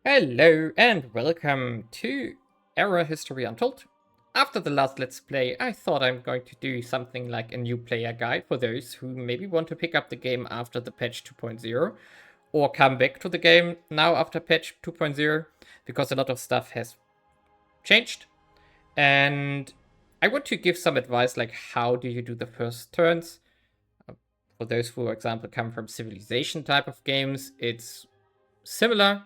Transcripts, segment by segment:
Hello and welcome to ARA History Untold. After the last Let's Play, I thought I'm going to do something like a new player guide for those who maybe want to pick up the game after the patch 2.0 or come back to the game now after patch 2.0 because a lot of stuff has changed. And I want to give some advice like how do you do the first turns. For those who, for example, come from civilization type of games, it's similar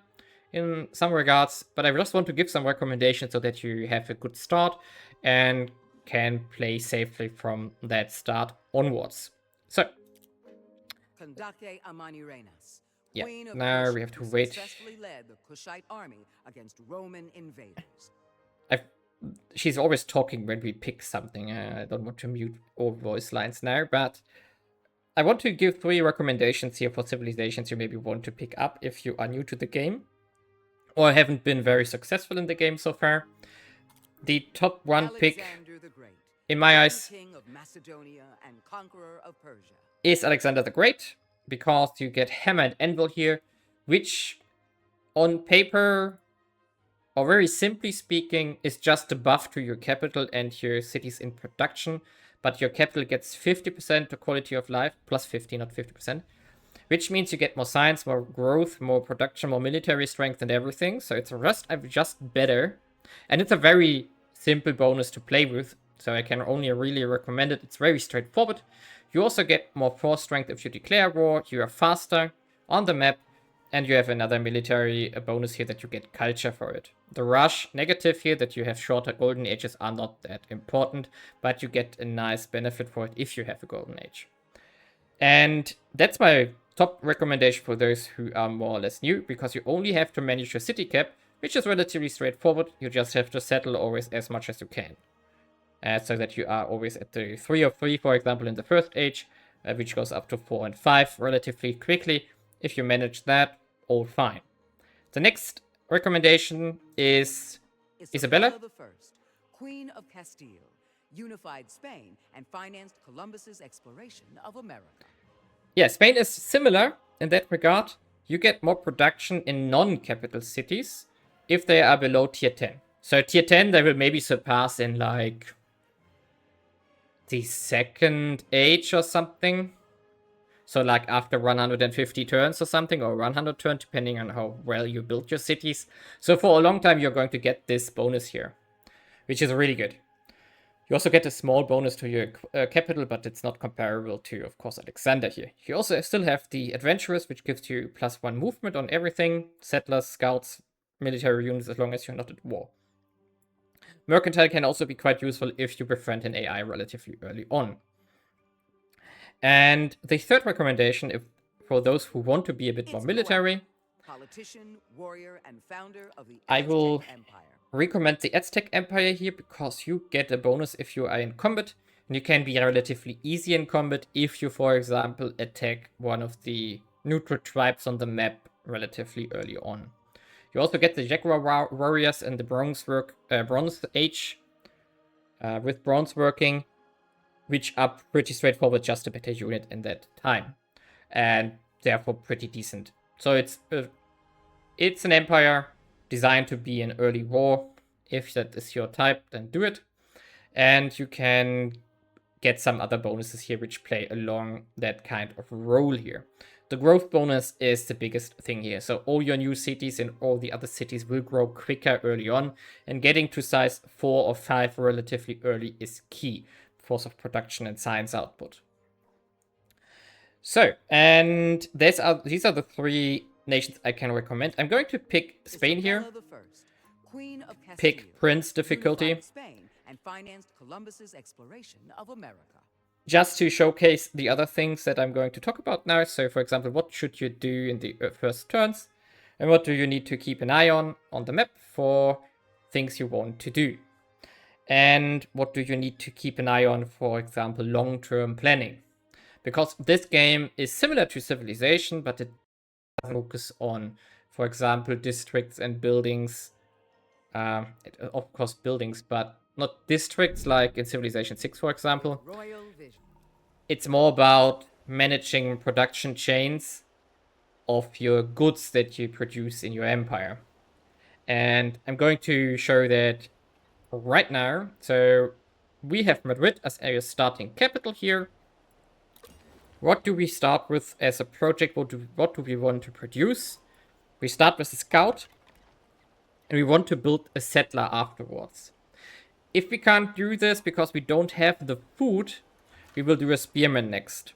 in some regards, but I just want to give some recommendations so that you have a good start and can play safely from that start onwards. So, yeah, now we have to wait. Successfully led the Kushite army against Roman invaders. She's always talking when we pick something. I don't want to mute all voice lines now, but I want to give 3 recommendations here for civilizations you maybe want to pick up if you are new to the game or haven't been very successful in the game so far. The top one pick, in my eyes, King of Macedonia and conqueror of Persia, is Alexander the Great, because you get hammer and anvil here, which on paper, or very simply speaking, is just a buff to your capital and your cities in production, but your capital gets 50% to quality of life, plus 50, not 50%, which means you get more science, more growth, more production, more military strength and everything, so it's just better. And it's a very simple bonus to play with, so I can only really recommend it. It's very straightforward. You also get more force strength if you declare war, you are faster on the map, and you have another military bonus here that you get culture for it. The rush negative here that you have shorter golden ages are not that important, but you get a nice benefit for it if you have a golden age. And that's my top recommendation for those who are more or less new, because you only have to manage your city cap, which is relatively straightforward. You just have to settle always as much as you can. So that you are always at the 3 of 3, for example, in the first age, which goes up to 4 and 5 relatively quickly. If you manage that, all fine. The next recommendation is Isabella I, Queen of Castile, unified Spain and financed Columbus's exploration of America. Yeah, Spain is similar in that regard. You get more production in non-capital cities if they are below tier 10. So tier 10 they will maybe surpass in like the second age or something. So like after 150 turns or something, or 100 turns, depending on how well you build your cities. So for a long time you're going to get this bonus here, which is really good. You also get a small bonus to your capital, but it's not comparable to, of course, Alexander here. You also still have the Adventurers, which gives you +1 movement on everything. Settlers, scouts, military units, as long as you're not at war. Mercantile can also be quite useful if you befriend an AI relatively early on. And the third recommendation, for those who want to be a bit more military, politician, warrior, and founder of the I Aztec will Empire. recommend the Aztec Empire here, because you get a bonus if you are in combat, and you can be relatively easy in combat if you, for example, attack one of the neutral tribes on the map relatively early on. You also get the Jaguar warriors in the Bronze Age with bronze working, which are pretty straightforward, just a better unit in that time, and therefore pretty decent. So it's an empire designed to be an early war. If that is your type, then do it. And you can get some other bonuses here which play along that kind of role here. The growth bonus is the biggest thing here. So all your new cities and all the other cities will grow quicker early on, and getting to size 4 or 5 relatively early is key. Force of production and science output. So, and these are the 3 nations I can recommend. I'm going to pick Spain here. Queen of Castile, Pick Prince difficulty. Spain and financed Columbus's exploration of America. Just to showcase the other things that I'm going to talk about now. So, for example, what should you do in the first turns? And what do you need to keep an eye on the map for things you want to do? And what do you need to keep an eye on, for example, long-term planning? Because this game is similar to Civilization, but it doesn't focus on, for example, districts and buildings. Of course, buildings, but not districts like in Civilization 6, for example. It's more about managing production chains of your goods that you produce in your empire. And I'm going to show that right now. So we have Madrid as a starting capital here. What do we start with as a project? What do we want to produce? We start with a scout, and we want to build a settler afterwards. If we can't do this because we don't have the food, we will do a spearman next.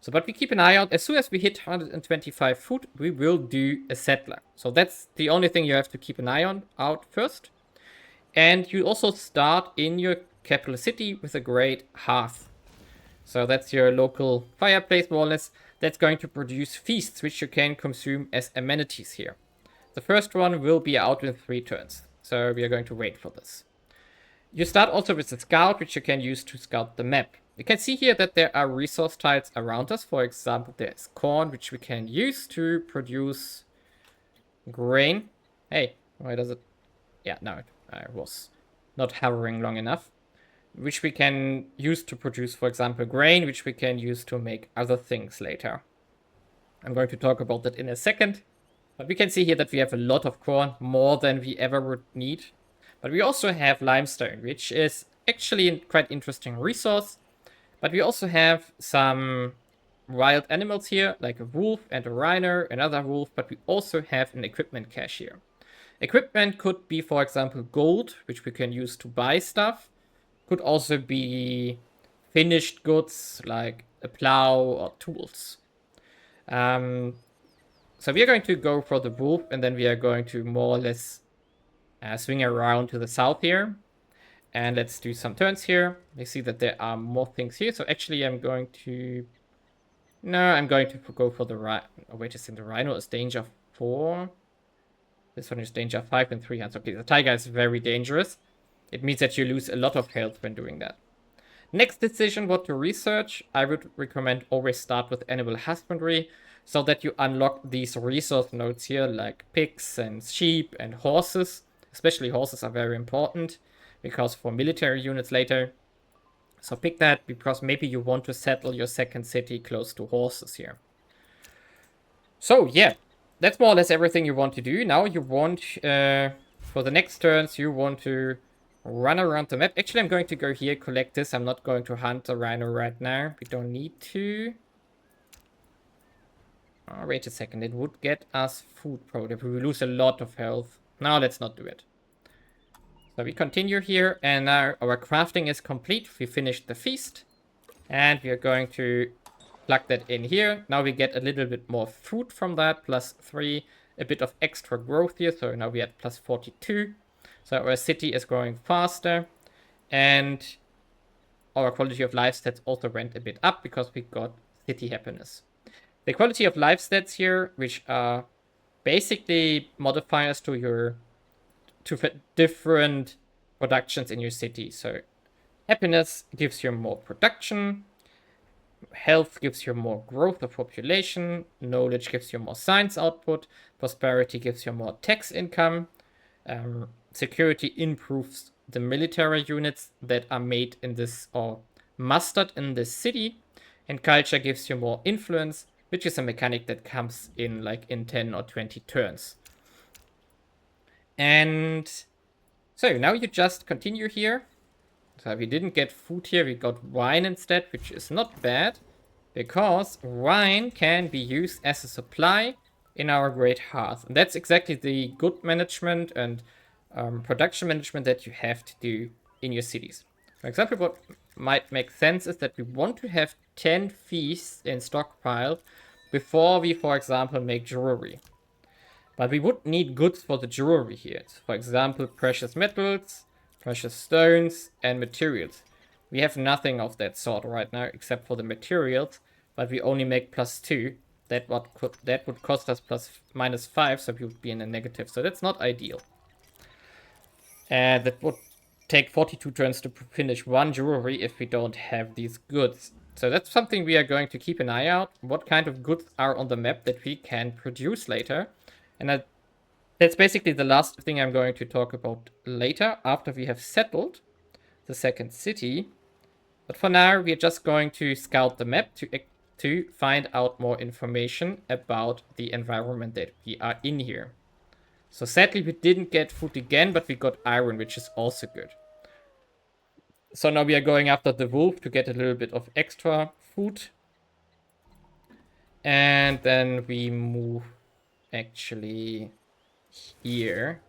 So, but we keep an eye out. As soon as we hit 125 food, we will do a settler. So that's the only thing you have to keep an eye on out first. And you also start in your capital city with a great hearth. So that's your local fireplace, more or less. That's going to produce feasts, which you can consume as amenities here. The first one will be out in 3 turns. So we are going to wait for this. You start also with the scout, which you can use to scout the map. You can see here that there are resource tiles around us. For example, there's corn, which we can use to produce grain. Hey, why does it... Yeah, no, I was not hovering long enough. Which we can use to produce, for example, grain, which we can use to make other things later. I'm going to talk about that in a second. But we can see here that we have a lot of corn, more than we ever would need. But we also have limestone, which is actually a quite interesting resource. But we also have some wild animals here, like a wolf and a rhino, another wolf, but we also have an equipment cache here. Equipment could be, for example, gold, which we can use to buy stuff. Could also be finished goods, like a plow or tools. So we are going to go for the wolf, and then we are going to more or less swing around to the south here. And let's do some turns here. You see that there are more things here. So actually I'm going to... No, I'm going to go for the rhino. Oh, wait a second, the rhino is danger 4. This one is danger 5 and 3 hands. Okay, the tiger is very dangerous. It means that you lose a lot of health when doing that. Next decision, what to research. I would recommend always start with animal husbandry, so that you unlock these resource nodes here, like pigs and sheep and horses. Especially horses are very important, because for military units later. So pick that, because maybe you want to settle your second city close to horses here. So yeah, that's more or less everything you want to do. Now you want, for the next turns, you want to run around the map. Actually, I'm going to go here, collect this. I'm not going to hunt the rhino right now. We don't need to. Oh, wait a second. It would get us food probably. We will lose a lot of health. No, let's not do it. So we continue here, and now our crafting is complete. We finished the feast, and we are going to plug that in here. Now we get a little bit more food from that, +3, a bit of extra growth here. So now we are at +42. So our city is growing faster, and our quality of life stats also went a bit up because we got city happiness. The quality of life stats here, which are basically modifiers to your different productions in your city. So happiness gives you more production, health gives you more growth of population, knowledge gives you more science output, prosperity gives you more tax income, security improves the military units that are made in this or mustered in this city, and culture gives you more influence, which is a mechanic that comes in like in 10 or 20 turns. And so now you just continue here. So we didn't get food here, we got wine instead, which is not bad, because wine can be used as a supply in our great hearth. And that's exactly the good management and production management that you have to do in your cities. For example, what might make sense is that we want to have 10 feasts in stockpile before we, for example, make jewelry. But we would need goods for the jewelry here. For example, precious metals, precious stones, and materials. We have nothing of that sort right now, except for the materials, but we only make +2. That would cost us -5, so we would be in a negative. So that's not ideal. And that would take 42 turns to finish one jewelry if we don't have these goods. So that's something we are going to keep an eye out. What kind of goods are on the map that we can produce later? And that's basically the last thing I'm going to talk about later, after we have settled the second city. But for now, we're just going to scout the map to find out more information about the environment that we are in here. So sadly we didn't get food again, but we got iron, which is also good. So now we are going after the wolf to get a little bit of extra food. And then we move actually here.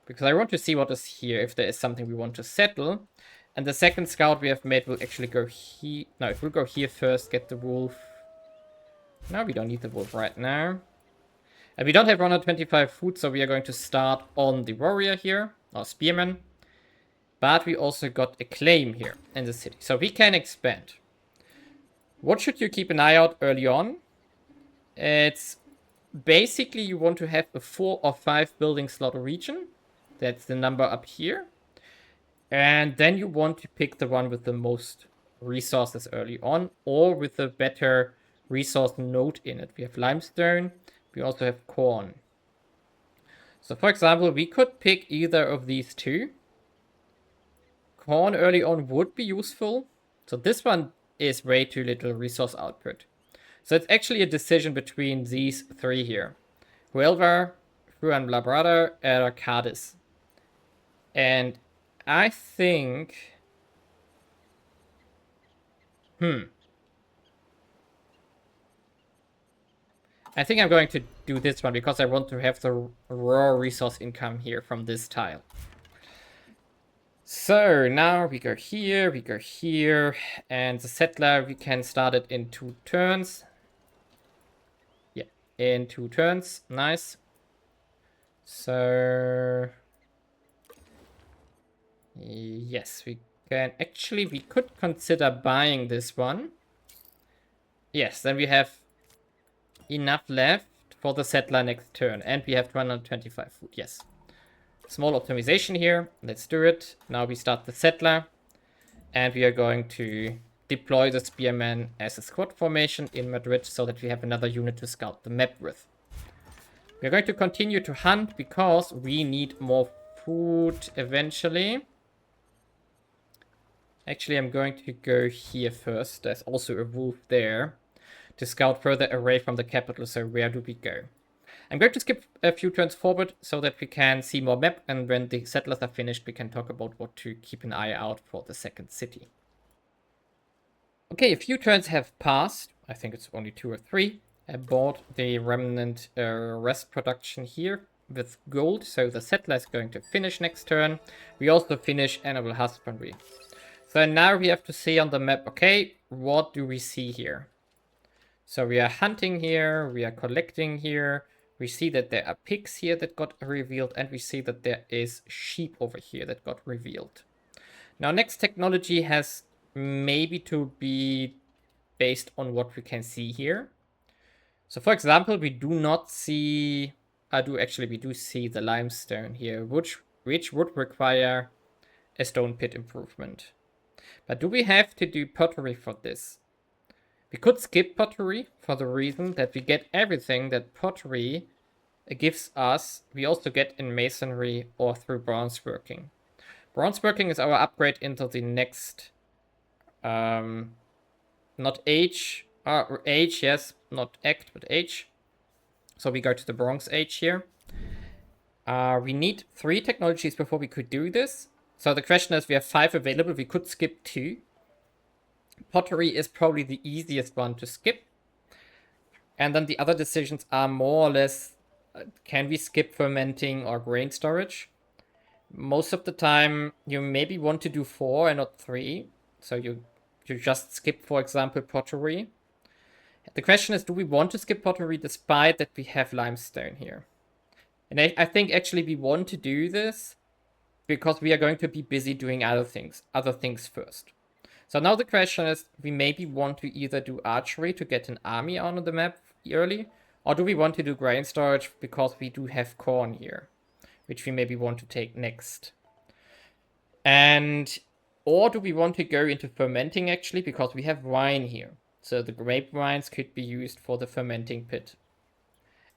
Because I want to see what is here, if there is something we want to settle. And the second scout we have made will actually go here. No, it will go here first, get the wolf. No, we don't need the wolf right now. And we don't have 125 food, so we are going to start on the warrior here, or spearman. But we also got a claim here in the city, so we can expand. What should you keep an eye out early on? It's basically you want to have a 4 or 5 building slot region. That's the number up here. And then you want to pick the one with the most resources early on, or with a better resource node in it. We have limestone, we also have corn. So for example, we could pick either of these two. Corn early on would be useful. So this one is way too little resource output. So it's actually a decision between these three here. Huelva, Juan Labrada, and Cadiz. And I think... I think I'm going to do this one because I want to have the raw resource income here from this tile. So now we go here, and the settler, we can start it in 2 turns. Yeah, in 2 turns, nice. So, yes, we can, actually, we could consider buying this one. Yes, then we have enough left for the settler next turn, and we have 225 food, yes. Small optimization here. Let's do it. Now we start the settler. And we are going to deploy the spearman as a squad formation in Madrid so that we have another unit to scout the map with. We're going to continue to hunt because we need more food eventually. Actually, I'm going to go here first. There's also a wolf there to scout further away from the capital. So where do we go? I'm going to skip a few turns forward so that we can see more map, and when the settlers are finished, we can talk about what to keep an eye out for the second city. Okay, a few turns have passed. I think it's only 2 or 3. I bought the remnant rest production here with gold, so the settler is going to finish next turn. We also finish animal husbandry. So now we have to see on the map, okay, what do we see here? So we are hunting here, we are collecting here. We see that there are pigs here that got revealed, and we see that there is sheep over here that got revealed. Now, next technology has maybe to be based on what we can see here. So, for example, we do not see... we do see the limestone here, which would require a stone pit improvement. But do we have to do pottery for this? We could skip pottery for the reason that we get everything that pottery gives us. We also get in masonry or through bronze working. Bronze working is our upgrade into the next, not age, age, yes, not act, but age. So we go to the Bronze Age here. We need 3 technologies before we could do this. So the question is, we have 5 available. We could skip 2. Pottery is probably the easiest one to skip. And then the other decisions are more or less, can we skip fermenting or grain storage? Most of the time, you maybe want to do 4 and not 3. So you just skip, for example, pottery. The question is, do we want to skip pottery despite that we have limestone here? And I think actually we want to do this because we are going to be busy doing other things first. So now the question is, we maybe want to either do archery to get an army on the map early, or do we want to do grain storage because we do have corn here, which we maybe want to take next. And, or do we want to go into fermenting actually, because we have wine here. So the grape wines could be used for the fermenting pit.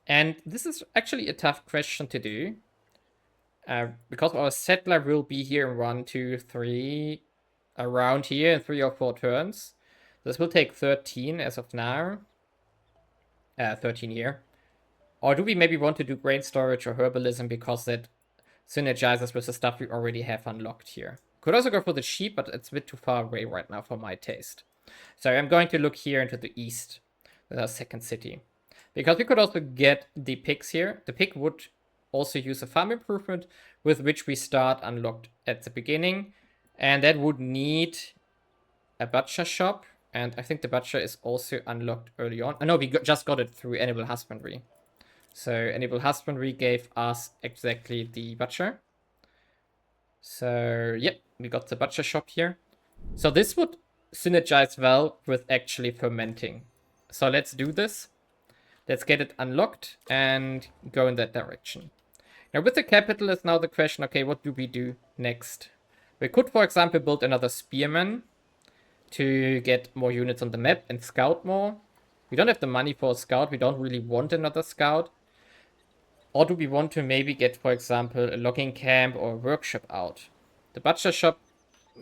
And this is actually a tough question to do, because our settler will be here in 1, 2, 3, around here in 3 or 4 turns. This will take 13 as of now. 13 here. Or do we maybe want to do grain storage or herbalism because that synergizes with the stuff we already have unlocked here? Could also go for the sheep, but it's a bit too far away right now for my taste. So I'm going to look here into the east with our second city. Because we could also get the pigs here. The pig would also use a farm improvement with which we start unlocked at the beginning. And that would need a butcher shop. And I think the butcher is also unlocked early on. Oh, no, we just got it through animal husbandry. So animal husbandry gave us exactly the butcher. So, yep, we got the butcher shop here. So this would synergize well with actually fermenting. So let's do this. Let's get it unlocked and go in that direction. Now with the capital is now the question, okay, what do we do next? We could, for example, build another spearman to get more units on the map and scout more. We don't have the money for a scout. We don't really want another scout. Or do we want to maybe get, for example, a logging camp or a workshop out? The butcher shop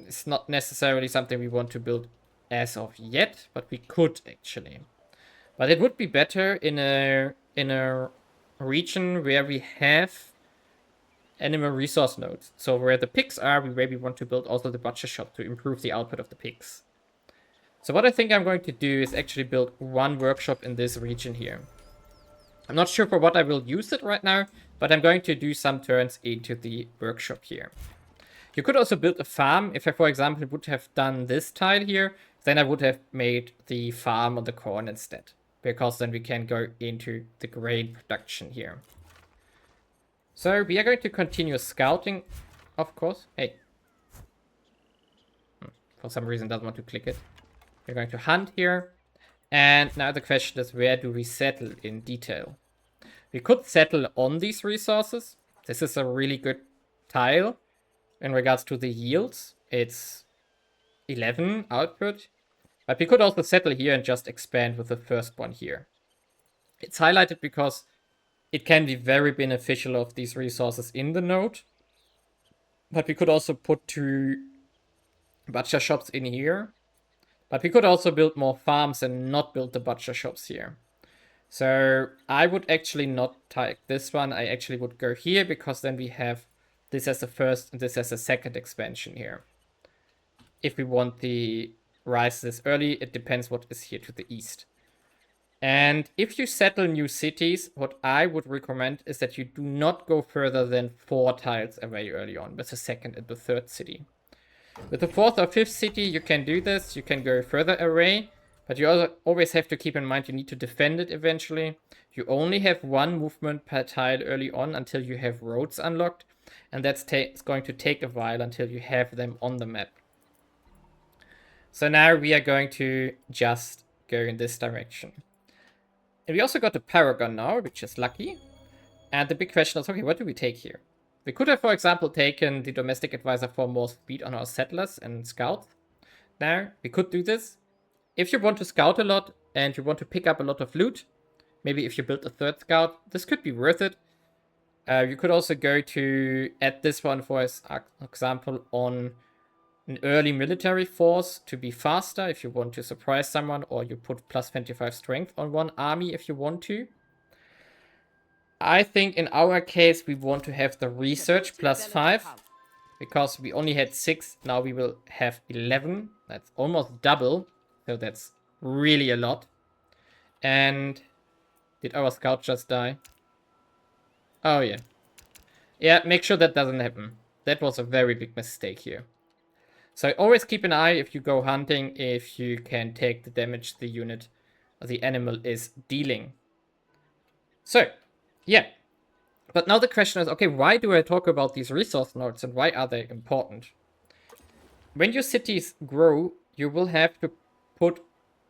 is not necessarily something we want to build as of yet, but we could actually. But it would be better in a region where we have animal resource nodes. So where the pigs are, we maybe want to build also the butcher shop to improve the output of the pigs. So what I think I'm going to do is actually build one workshop in this region here. I'm not sure for what I will use it right now, but I'm going to do some turns into the workshop here. You could also build a farm. If I, for example, would have done this tile here, then I would have made the farm on the corn instead. Because then we can go into the grain production here. So we are going to continue scouting, of course. Hey. For some reason doesn't want to click it. We're going to hunt here. And now the question is, where do we settle in detail? We could settle on these resources. This is a really good tile in regards to the yields. It's 11 output. But we could also settle here and just expand with the first one here. It's highlighted because it can be very beneficial of these resources in the node. But we could also put 2 butcher shops in here. But we could also build more farms and not build the butcher shops here. So I would actually not take this one. I actually would go here because then we have this as a first and this as a second expansion here. If we want the rise this early, it depends what is here to the east. And if you settle new cities, what I would recommend is that you do not go further than 4 tiles away early on with the second and the third city. With the 4th or 5th city, you can do this. You can go further away, but you also always have to keep in mind you need to defend it eventually. You only have 1 movement per tile early on until you have roads unlocked, and that's going to take a while until you have them on the map. So now we are going to just go in this direction. And we also got a Paragon now, which is lucky. And the big question is, okay, what do we take here? We could have, for example, taken the domestic advisor for more speed on our settlers and scouts. Now, we could do this. If you want to scout a lot and you want to pick up a lot of loot, maybe if you build a 3rd scout, this could be worth it. You could also go to add this one for example on an early military force to be faster if you want to surprise someone, or you put plus 25 strength on one army if you want to. I think in our case we want to have the research plus 5 because we only had 6, now we will have 11. That's almost double, so that's really a lot. And did our scout just die? Oh yeah. Yeah, make sure that doesn't happen. That was a very big mistake here. So always keep an eye if you go hunting, if you can take the damage the unit or the animal is dealing. So, yeah. But now the question is, okay, why do I talk about these resource nodes and why are they important? When your cities grow, you will have to put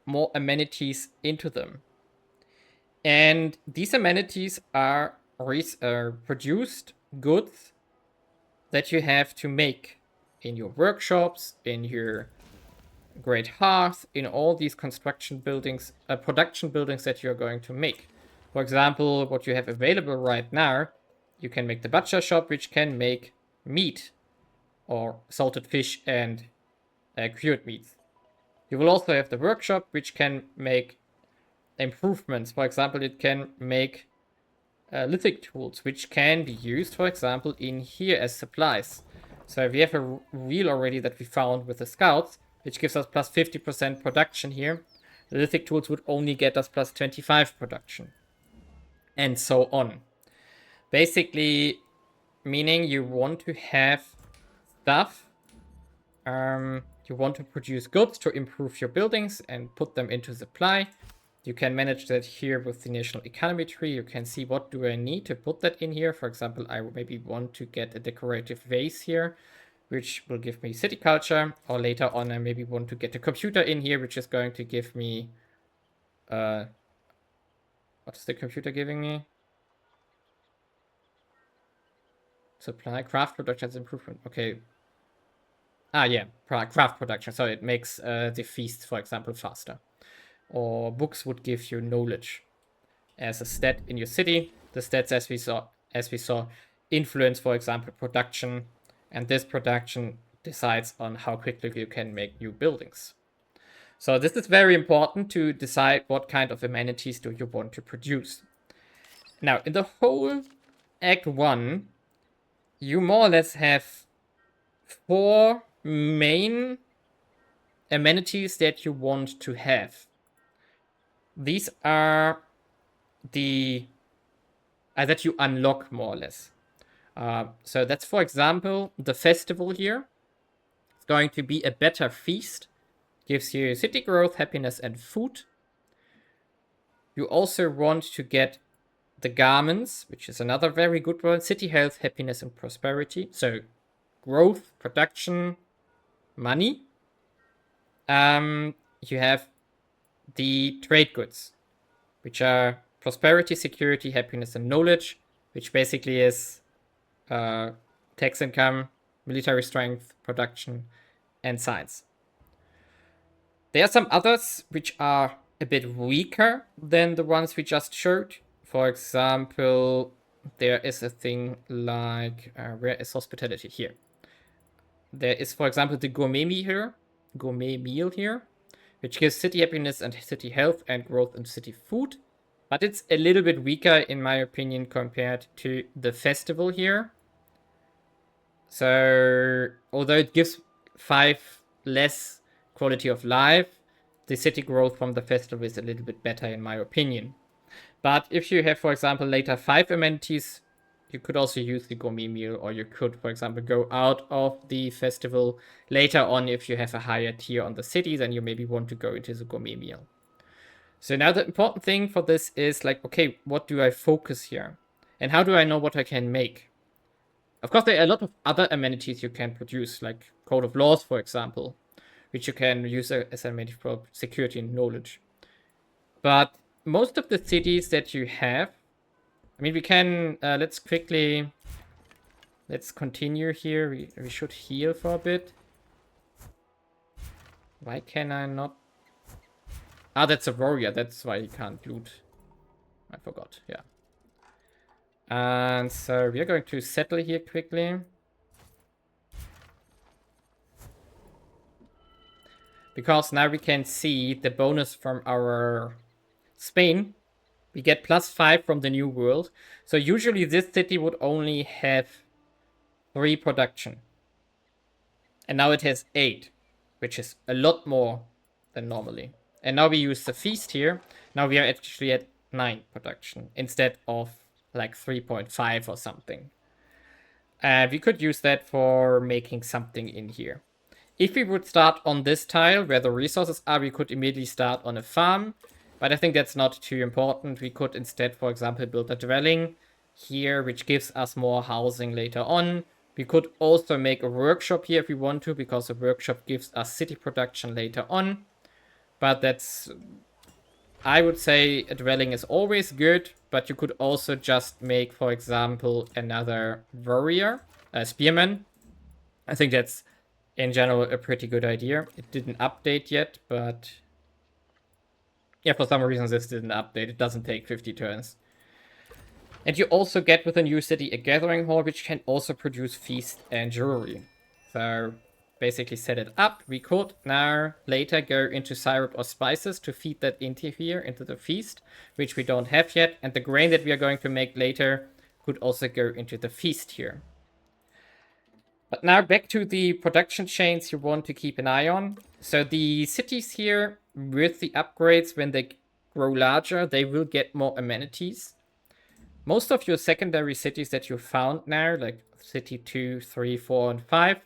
more amenities into them. And these amenities are produced goods that you have to make in your workshops, in your great hearth, in all these construction buildings, production buildings that you're going to make. For example, what you have available right now, you can make the butcher shop, which can make meat or salted fish and cured meats. You will also have the workshop, which can make improvements. For example, it can make lithic tools, which can be used, for example, in here as supplies. So we have a wheel already that we found with the scouts, which gives us plus 50% production here. The lithic tools would only get us plus 25 production. And so on. Basically, meaning you want to have stuff. You want to produce goods to improve your buildings and put them into supply. You can manage that here with the national economy tree. You can see what do I need to put that in here. For example, I maybe want to get a decorative vase here, which will give me city culture. Or later on, I maybe want to get a computer in here, which is going to give me... what is the computer giving me? Supply, craft production improvement. Okay. Ah, yeah, craft production. So it makes the feast, for example, faster. Or books would give you knowledge as a stat in your city. The stats, as we saw, influence, for example, production, and this production decides on how quickly you can make new buildings. So this is very important to decide what kind of amenities do you want to produce. Now, in the whole Act 1, you more or less have 4 main amenities that you want to have. These are the that you unlock more or less. So that's, for example, the festival here. It's going to be a better feast. Gives you city growth, happiness, and food. You also want to get the garments, which is another very good one. City health, happiness, and prosperity. So growth, production, money. You have the trade goods, which are prosperity, security, happiness, and knowledge, which basically is tax income, military strength, production, and science. There are some others which are a bit weaker than the ones we just showed. For example, there is a thing like, where is hospitality? Here. There is, for example, the gourmet meal here, which gives city happiness and city health and growth in city food. But it's a little bit weaker, in my opinion, compared to the festival here. So, although it gives 5 less quality of life, the city growth from the festival is a little bit better, in my opinion. But if you have, for example, later 5 amenities, you could also use the gourmet meal, or you could, for example, go out of the festival later on if you have a higher tier on the cities and you maybe want to go into the gourmet meal. So now the important thing for this is like, okay, what do I focus here? And how do I know what I can make? Of course, there are a lot of other amenities you can produce, like Code of Laws, for example, which you can use as an amenity for security and knowledge. But most of the cities that you have, I mean, we can, let's continue here. We should heal for a bit. Why can I not? Ah, that's a warrior. That's why he can't loot. I forgot, yeah. And so we are going to settle here quickly. Because now we can see the bonus from our Spain. We get +5 from the new world. So usually this city would only have 3 production. And now it has 8, which is a lot more than normally. And now we use the feast here. Now we are actually at 9 production instead of like 3.5 or something. And we could use that for making something in here. If we would start on this tile where the resources are, we could immediately start on a farm. But I think that's not too important. We could instead, for example, build a dwelling here, which gives us more housing later on. We could also make a workshop here if we want to, because a workshop gives us city production later on. But that's, I would say a dwelling is always good, but you could also just make, for example, another warrior, a spearman. I think that's, in general, a pretty good idea. It didn't update yet, but yeah, for some reason this didn't update. It doesn't take 50 turns. And you also get with a new city a gathering hall, which can also produce feast and jewelry. So basically set it up. We could now later go into syrup or spices to feed that into here, into the feast, which we don't have yet. And the grain that we are going to make later could also go into the feast here. But now back to the production chains you want to keep an eye on. So the cities here, with the upgrades, when they grow larger, they will get more amenities. Most of your secondary cities that you found now, like city 2, 3, 4, and 5,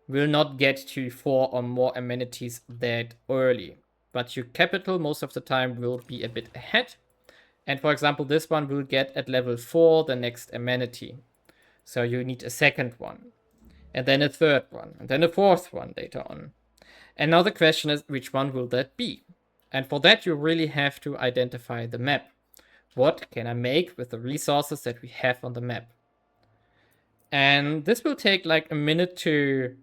will not get to 4 or more amenities that early. But your capital most of the time will be a bit ahead. And for example, this one will get at level 4 the next amenity. So you need a second one. And then a third one. And then a fourth one later on. And now the question is, which one will that be? And for that, you really have to identify the map. What can I make with the resources that we have on the map? And this will take like a minute to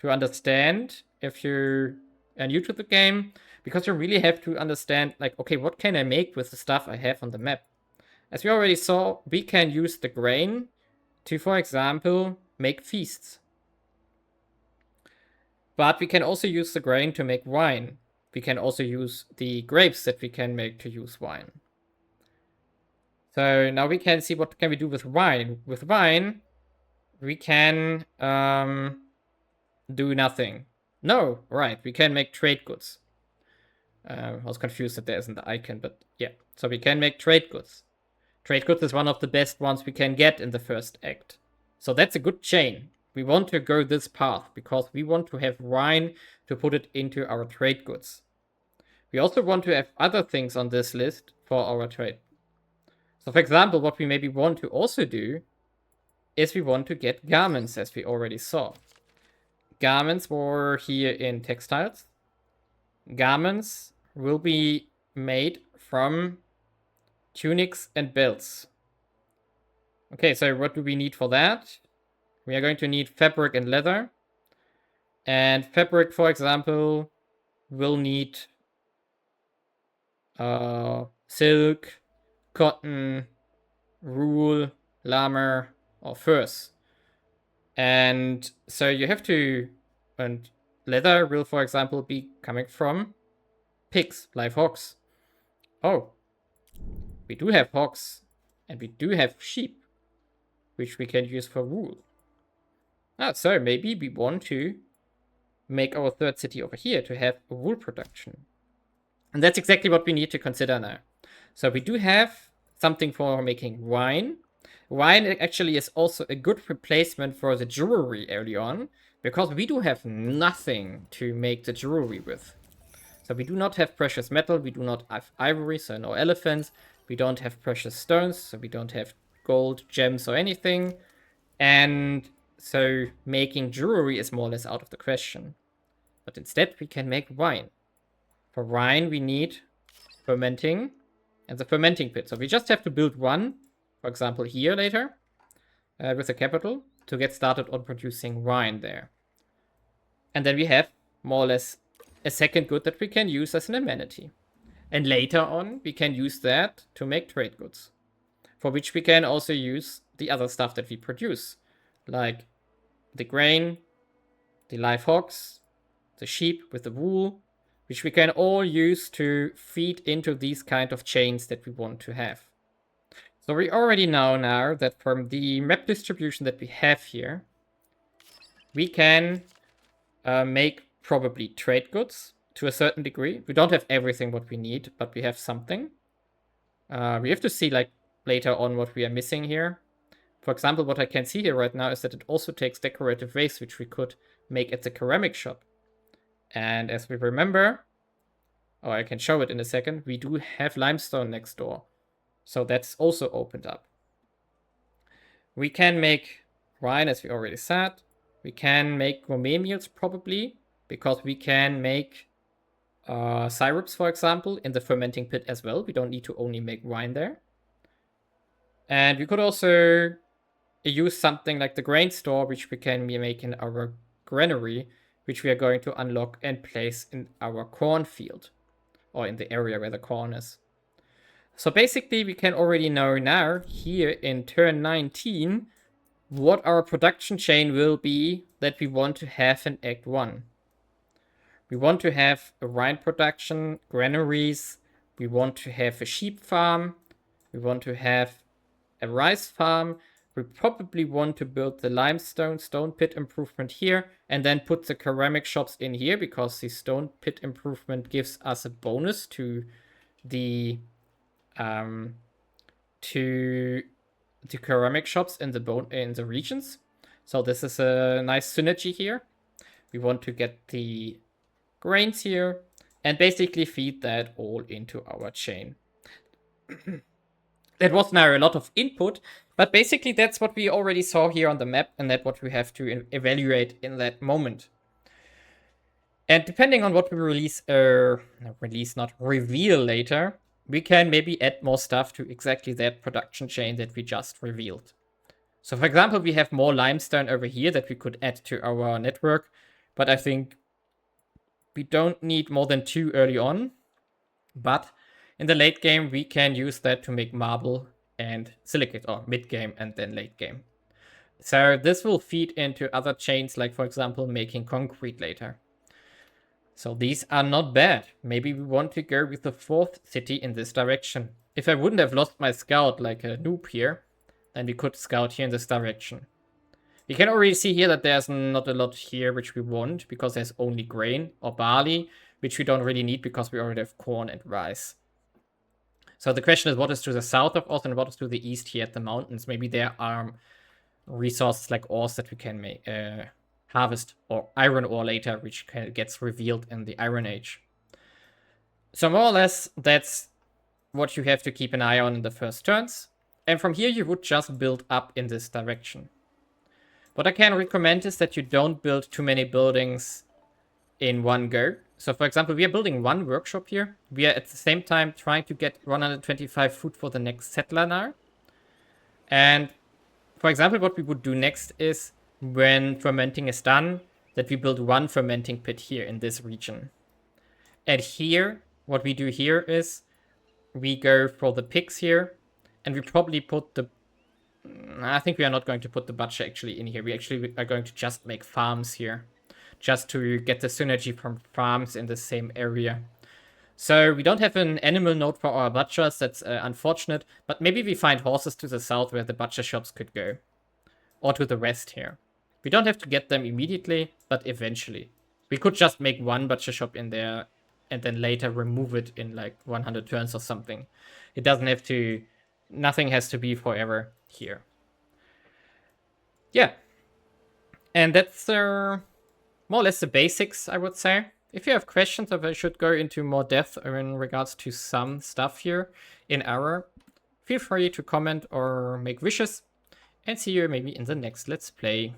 understand if you are new to the game, because you really have to understand, like, okay, what can I make with the stuff I have on the map? As we already saw, we can use the grain to, for example, make feasts. But we can also use the grain to make wine. We can also use the grapes that we can make to use wine. So now we can see what can we do with wine. With wine, we can do nothing. No, right, we can make trade goods. I was confused that there isn't the icon, but yeah. So we can make trade goods. Trade goods is one of the best ones we can get in the first act. So that's a good chain. We want to go this path because we want to have wine to put it into our trade goods. We also want to have other things on this list for our trade. So for example, what we maybe want to also do is we want to get garments, as we already saw. Garments were here in textiles. Garments will be made from tunics and belts. Okay, so what do we need for that? We are going to need fabric and leather. And fabric, for example, will need silk, cotton, wool, llama, or furs. And so you have to, and leather will, for example, be coming from pigs, live hogs. Oh, we do have hogs, and we do have sheep, which we can use for wool. So maybe we want to make our third city over here to have wool production. And that's exactly what we need to consider now. So we do have something for making wine. Wine actually is also a good replacement for the jewelry early on, because we do have nothing to make the jewelry with. So we do not have precious metal, we do not have ivory, so no elephants. We don't have precious stones, so we don't have gold, gems, or anything. And so making jewelry is more or less out of the question. But instead we can make wine. For wine we need fermenting and the fermenting pit. So we just have to build one, for example here later, with a capital, to get started on producing wine there. And then we have more or less a second good that we can use as an amenity. And later on we can use that to make trade goods, for which we can also use the other stuff that we produce, like the grain, the live hogs, the sheep with the wool, which we can all use to feed into these kind of chains that we want to have. So we already know now that from the map distribution that we have here, we can make probably trade goods to a certain degree. We don't have everything what we need, but we have something. We have to see like later on what we are missing here. For example, what I can see here right now is that it also takes decorative waste, which we could make at the ceramic shop. And as we remember, or I can show it in a second, we do have limestone next door. So that's also opened up. We can make wine, as we already said. We can make gourmet meals probably, because we can make syrups, for example, in the fermenting pit as well. We don't need to only make wine there. And we could also use something like the grain store, which we can make in our granary, which we are going to unlock and place in our cornfield, or in the area where the corn is. So basically we can already know now here in turn 19 what our production chain will be that we want to have in Act 1. We want to have a wine production, granaries, we want to have a sheep farm, we want to have a rice farm, we probably want to build the limestone stone pit improvement here, and then put the ceramic shops in here, because the stone pit improvement gives us a bonus to the ceramic shops in the regions. So this is a nice synergy here. We want to get the grains here and basically feed that all into our chain. That was now a lot of input, but basically that's what we already saw here on the map, and that's what we have to evaluate in that moment. And depending on what we reveal later, we can maybe add more stuff to exactly that production chain that we just revealed. So for example, we have more limestone over here that we could add to our network, but I think we don't need more than 2 early on. But in the late game, we can use that to make marble and silicate, or mid game and then late game. So this will feed into other chains, like for example, making concrete later. So these are not bad. Maybe we want to go with the 4th city in this direction. If I wouldn't have lost my scout like a noob here, then we could scout here in this direction. You can already see here that there's not a lot here which we want, because there's only grain or barley, which we don't really need because we already have corn and rice. So the question is, what is to the south of us and what is to the east here at the mountains? Maybe there are resources like ores that we can make, harvest, or iron ore later, which gets revealed in the Iron Age. So more or less, that's what you have to keep an eye on in the first turns. And from here, you would just build up in this direction. What I can recommend is that you don't build too many buildings in one go. So for example, we are building one workshop here. We are at the same time trying to get 125 food for the next settler now. And for example, what we would do next is, when fermenting is done, that we build one fermenting pit here in this region. And here, what we do here is, we go for the pigs here, and we probably put the... I think we are not going to put the butcher actually in here. We actually are going to just make farms here, just to get the synergy from farms in the same area. So we don't have an animal node for our butchers. That's unfortunate. But maybe we find horses to the south where the butcher shops could go. Or to the west here. We don't have to get them immediately, but eventually. We could just make one butcher shop in there and then later remove it in like 100 turns or something. It doesn't have to... Nothing has to be forever here. Yeah. And that's more or less the basics, I would say. If you have questions, if I should go into more depth in regards to some stuff here in ARA, feel free to comment or make wishes. And see you maybe in the next Let's Play.